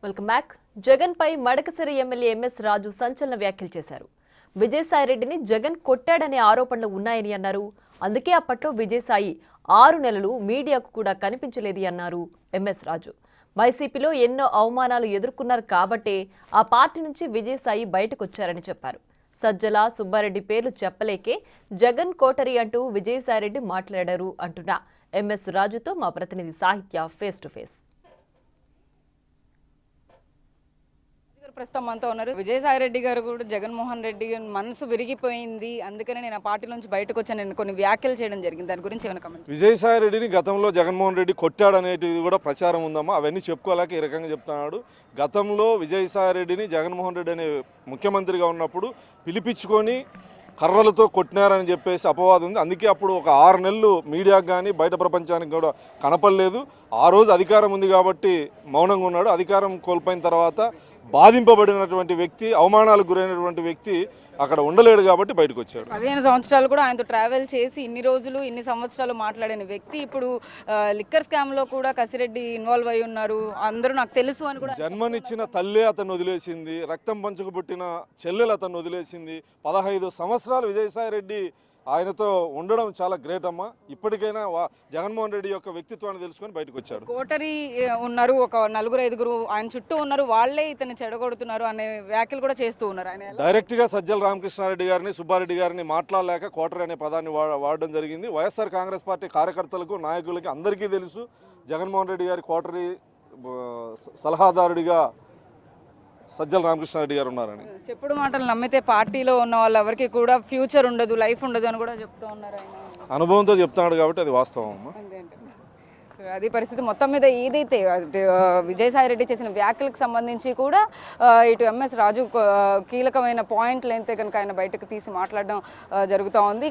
Welcome back. Jagan పై Madakasira MLA MS Raju సంచలన వ్యాఖ్యలు చేశారు. విజయసాయిరెడ్డిని జగన్ కొట్టాడనే ఆరోపణలు ఉన్నాయని అన్నారు. అందుకే అప్పట్లో విజయసాయి 6 నెలలు మీడియాకు కూడా కనిపించలేదు అన్నారు ఎంఎస్ రాజు. వైసీపీలో ఎన్నో అవమానాలు ఎదుర్కొన్నారు కాబట్టే ఆ పార్టీ నుంచి విజయసాయి బయటకొచ్చారని చెప్పారు. సజ్జల సుబ్బారెడ్డి పేర్లు చెప్పలేకే జగన్ కోటరీ అంటూ విజయసాయిరెడ్డి మాట్లాడారు అంటున్న ఎంఎస్ రాజుతో మా ప్రతినిధి సాహిత్య ఫేస్ టు ఫేస్. ప్రస్తుతం మనతో ఉన్నారు. విజయసాయిరెడ్డి గారు కూడా జగన్మోహన్ రెడ్డి మనసు విరిగిపోయింది, అందుకనే నేను ఆ పార్టీ నుంచి బయటకు వచ్చాను, నేను కొన్ని వ్యాఖ్యలు చేయడం జరిగింది. దాని గురించి ఏమైనా కామెంట్? విజయసాయిరెడ్డిని గతంలో జగన్మోహన్ రెడ్డి కొట్టాడనేటిది కూడా ప్రచారం ఉందమ్మా. అవన్నీ చెప్పుకోలేక ఈ రకంగా చెప్తున్నాడు. గతంలో విజయసాయిరెడ్డిని జగన్మోహన్ రెడ్డి అనే ముఖ్యమంత్రిగా ఉన్నప్పుడు పిలిపించుకొని కర్రలతో కొట్టినారని చెప్పేసి అపవాదం ఉంది. అందుకే అప్పుడు ఒక 6 నెలలు మీడియాకు కానీ బయట ప్రపంచానికి కూడా కనపడలేదు. ఆ రోజు అధికారం ఉంది కాబట్టి మౌనంగా ఉన్నాడు. అధికారం కోల్పోయిన తర్వాత బాధింపబడినటువంటి వ్యక్తి, అవమానాలకు గురైనటువంటి వ్యక్తి అక్కడ ఉండలేడు కాబట్టి బయటకు వచ్చాడు. 15 సంవత్సరాలు కూడా ఆయనతో ట్రావెల్ చేసి ఇన్ని రోజులు ఇన్ని సంవత్సరాలు మాట్లాడిన వ్యక్తి ఇప్పుడు లిక్కర్ స్కామ్లో కూడా కసిరెడ్డి ఇన్వాల్వ్ అయి ఉన్నారు, అందరూ నాకు తెలుసు అని కూడా. జన్మనిచ్చిన తల్లే అతను వదిలేసింది, రక్తం పంచుకు పుట్టిన చెల్లెలు అతను వదిలేసింది. 15 సంవత్సరాలు విజయసాయిరెడ్డి ఆయనతో ఉండడం చాలా గ్రేట్ అమ్మా. ఇప్పటికైనా జగన్మోహన్ రెడ్డి యొక్క వ్యక్తిత్వాన్ని తెలుసుకొని బయటకు వచ్చాడు. కోటరీ ఉన్నారు, ఒక 4-5 ఆయన చుట్టూ ఉన్నారు, వాళ్లే ఇతన్ని చెడగొడుతున్నారు అనే వ్యాఖ్యలు కూడా చేస్తూ ఉన్నారు. ఆయన డైరెక్ట్గా సజ్జల రామకృష్ణారెడ్డి గారిని సుబ్బారెడ్డి గారిని మాట్లాడలేక కోటరీ అనే పదాన్ని వాడడం జరిగింది. వైఎస్ఆర్ కాంగ్రెస్ పార్టీ కార్యకర్తలకు, నాయకులకి అందరికీ తెలుసు జగన్మోహన్ రెడ్డి గారి కోటరీ సలహాదారుడిగా సజ్జల రామకృష్ణారెడ్డి గారు ఉన్నారని. చెప్పుడు మాటలు నమ్మితే పార్టీలో ఉన్న వాళ్ళు ఎవరికి కూడా ఫ్యూచర్ ఉండదు, లైఫ్ ఉండదు అని కూడా చెప్తూ ఉన్నారు. ఆయన అనుభవంతో చెప్తున్నాడు కాబట్టి అది వాస్తవం అమ్మా. అది పరిస్థితి. మొత్తం మీద ఏదైతే విజయసాయిరెడ్డి చేసిన వ్యాఖ్యలకు సంబంధించి కూడా ఇటు ఎంఎస్ రాజు కీలకమైన పాయింట్లు అయితే కనుక ఆయన బయటకు తీసి మాట్లాడడం జరుగుతూ ఉంది.